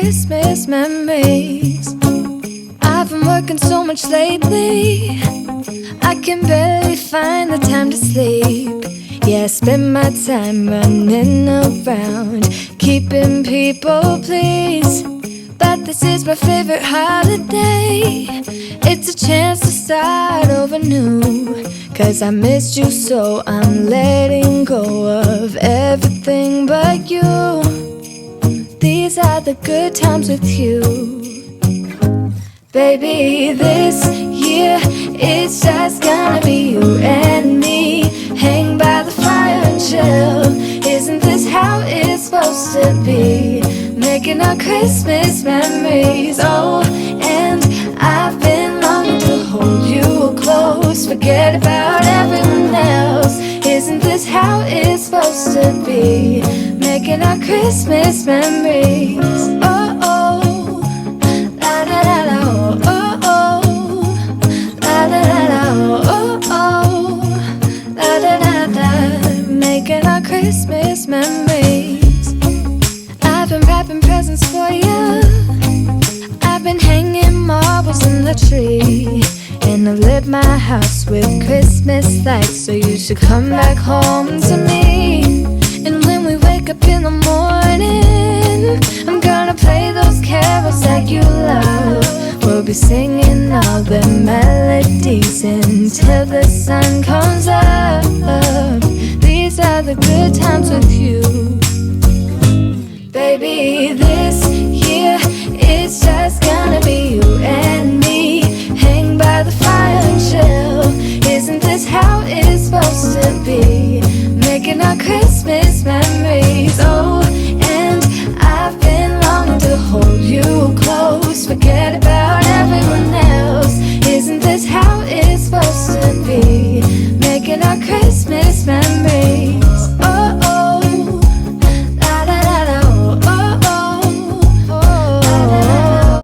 Christmas memories. I've been working so much lately, I can barely find the time to sleep. Yeah, I spend my time running around, keeping people pleased. But this is my favorite holiday. It's a chance to start over new. 'Cause I missed you, so I'm letting go of everything but you. These are the good times with you. Baby, this year it's just gonna be you and me. Hang by the fire and chill. Isn't this how it's supposed to be? Making our Christmas memories. Oh, and I've been longing to hold you close. Forget about everyone else. Isn't this how it's supposed to be? Making our Christmas memories. Oh, oh, la da da da, oh, oh, la da da da, oh, oh, la da da da. Making our Christmas memories. I've been wrapping presents for you. I've been hanging marbles in the tree, and I've lit my house with Christmas lights. So you should come back home to me. And when we wake up in the morning, I'm gonna play those carols that you love. We'll be singing all the melodies until the sun comes up. These are the good times with you. Baby, this year it's just